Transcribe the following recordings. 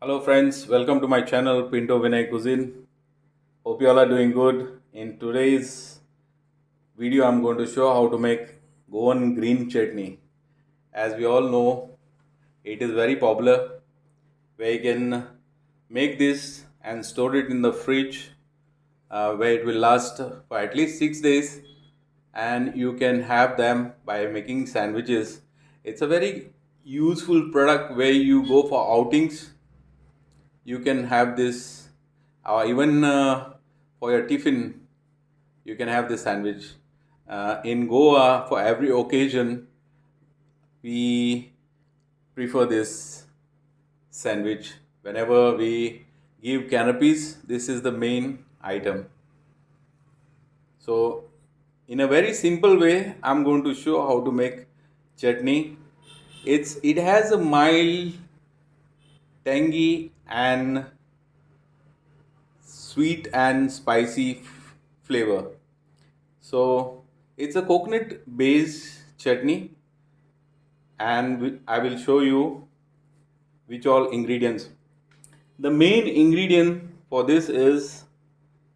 Hello friends, welcome to my channel Pinto Vinay Cuisine. Hope you all are doing good. In today's video I'm going to show how to make Goan Green Chutney. As we all know, it is very popular where you can make this and store it in the fridge where it will last for at least 6 days and you can have them by making sandwiches. It's a very useful product where you go for outings. You can have this even for your tiffin. You can have this sandwich. In Goa, for every occasion, we prefer this sandwich. Whenever we give canopies, this is the main item. So, in a very simple way, I'm going to show how to make chutney. It has a mild, tangy, and sweet and spicy flavor. So it's a coconut based chutney, and I will show you which all ingredients. The main ingredient for this is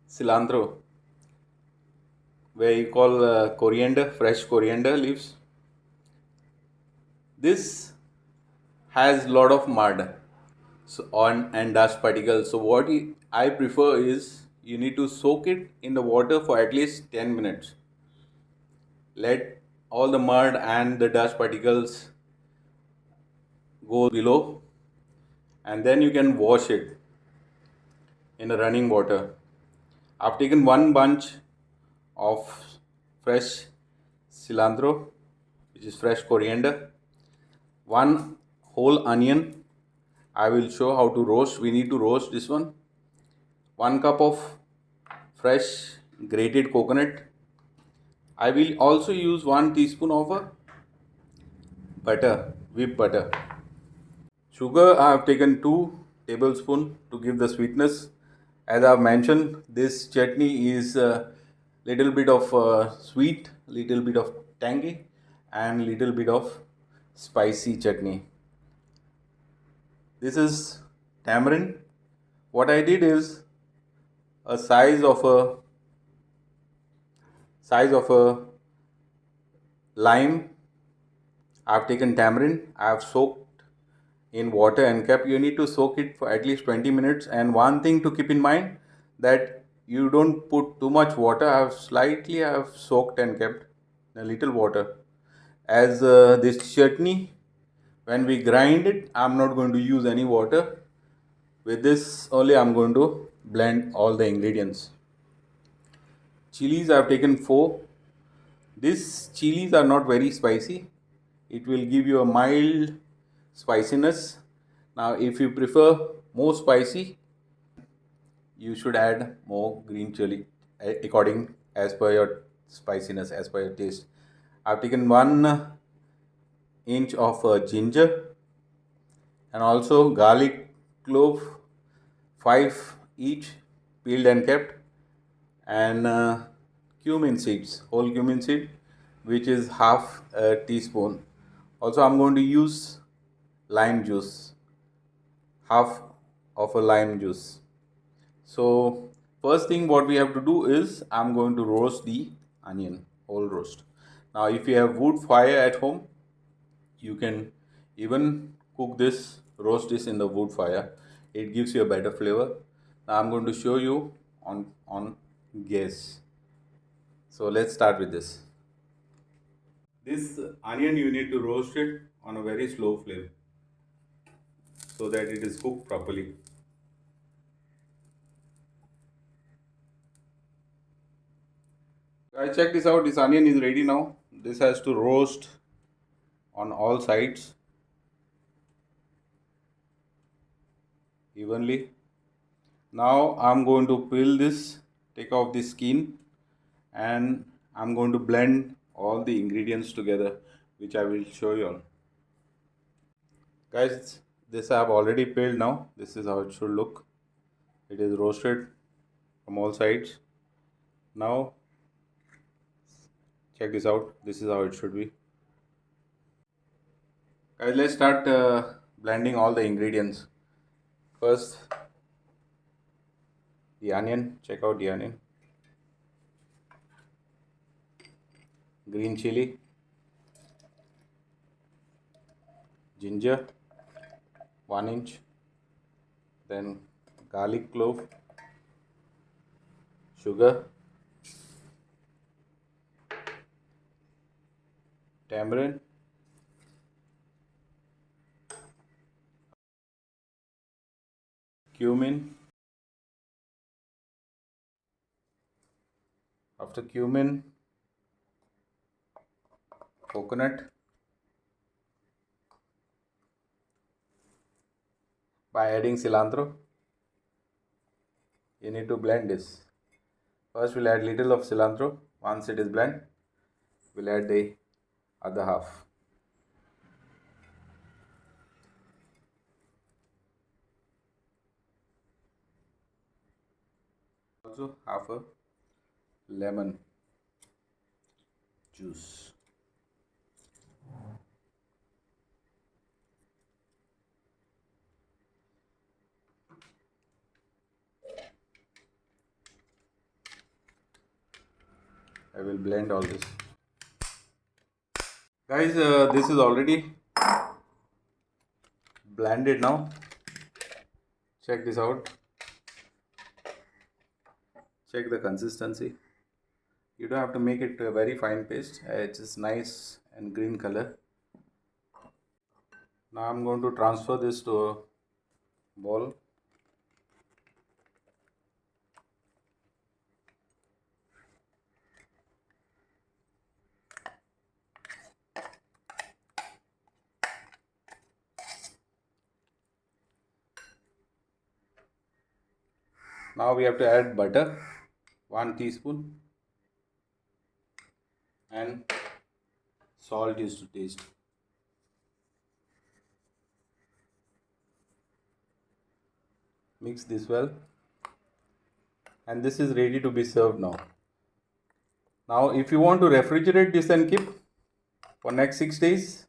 cilantro, where you call coriander, fresh coriander leaves. This has lot of mud and dust particles. So what I prefer is you need to soak it in the water for at least 10 minutes. Let all the mud and the dust particles go below, and then you can wash it in a running water. I've taken one bunch of fresh cilantro, which is fresh coriander, one whole onion. I will show how to roast. We need to roast this one cup of fresh grated coconut. I will also use 1 teaspoon of butter, whipped butter. Sugar, I have taken 2 tablespoons to give the sweetness. As I have mentioned, this chutney is a little bit of sweet, little bit of tangy, and little bit of spicy chutney. This is tamarind. What I did is a size of a lime. I have taken tamarind. I have soaked in water and kept. You need to soak it for at least 20 minutes. And one thing to keep in mind, that you don't put too much water. I have soaked and kept a little water. As this chutney, when we grind it, I'm not going to use any water. With this only I'm going to blend all the ingredients. Chilies, I've taken 4. These chilies are not very spicy. It will give you a mild spiciness. Now if you prefer more spicy, you should add more green chili according as per your spiciness, as per your taste. I've taken 1 inch of ginger, and also garlic clove, 5 each, peeled and kept, and cumin seeds, whole cumin seed, which is half a teaspoon. Also I'm going to use lime juice, half of a lime juice. So first thing what we have to do is I'm going to roast the onion, whole roast. Now if you have wood fire at home, you can even roast this in the wood fire. It gives you a better flavor. Now I'm going to show you on gas. So let's start with this. This onion you need to roast it on a very slow flame so that it is cooked properly. Guys, check this out. This onion is ready now. This has to roast on all sides evenly. Now I'm going to peel this, take off the skin, and I'm going to blend all the ingredients together, which I will show you all. Guys, this I have already peeled now. This is how it should look. It is roasted from all sides. Now check this out. This is how it should be. Guys, let's start blending all the ingredients. First, the onion. Check out the onion. Green chili, ginger, 1 inch. Then garlic clove, sugar, tamarind, cumin. After cumin, coconut. By adding cilantro, you need to blend this. First, we'll add little of cilantro. Once it is blend, we'll add the other half. Also, half a lemon juice. I will blend all this. Guys, this is already blended now. Check this out. Check the consistency. You don't have to make it a very fine paste. It's just nice and green color. Now I'm going to transfer this to a bowl. Now we have to add butter, 1 teaspoon, and salt is to taste. Mix this well, and this is ready to be served now. Now if you want to refrigerate this and keep for next 6 days,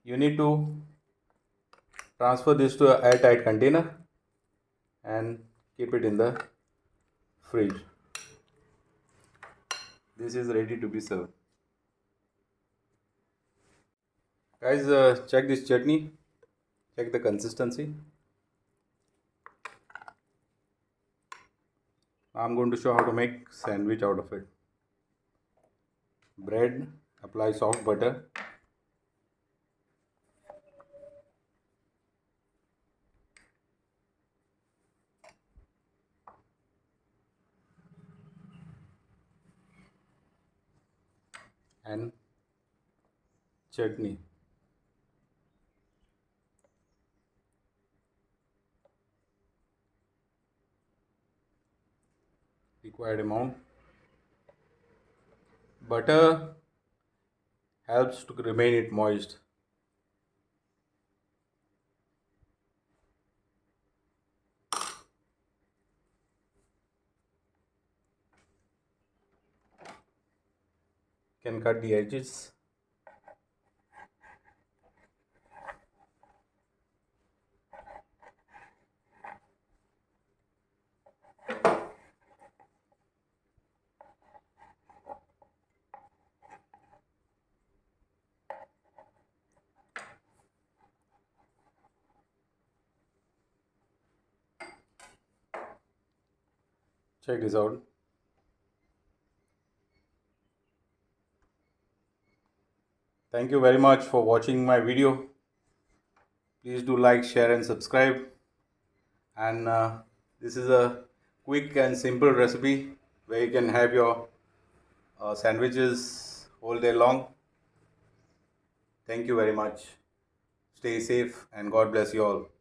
you need to transfer this to an airtight container and keep it in the fridge. This is ready to be served. Guys, check this chutney. Check the consistency. I'm going to show how to make sandwich out of it. Bread, apply soft butter. And chutney. Required amount. Butter helps to remain it moist. Can cut the edges. Check this out. Thank you very much for watching my video. Please do like, share and subscribe. And this is a quick and simple recipe where you can have your sandwiches all day long. Thank you very much. Stay safe and God bless you all.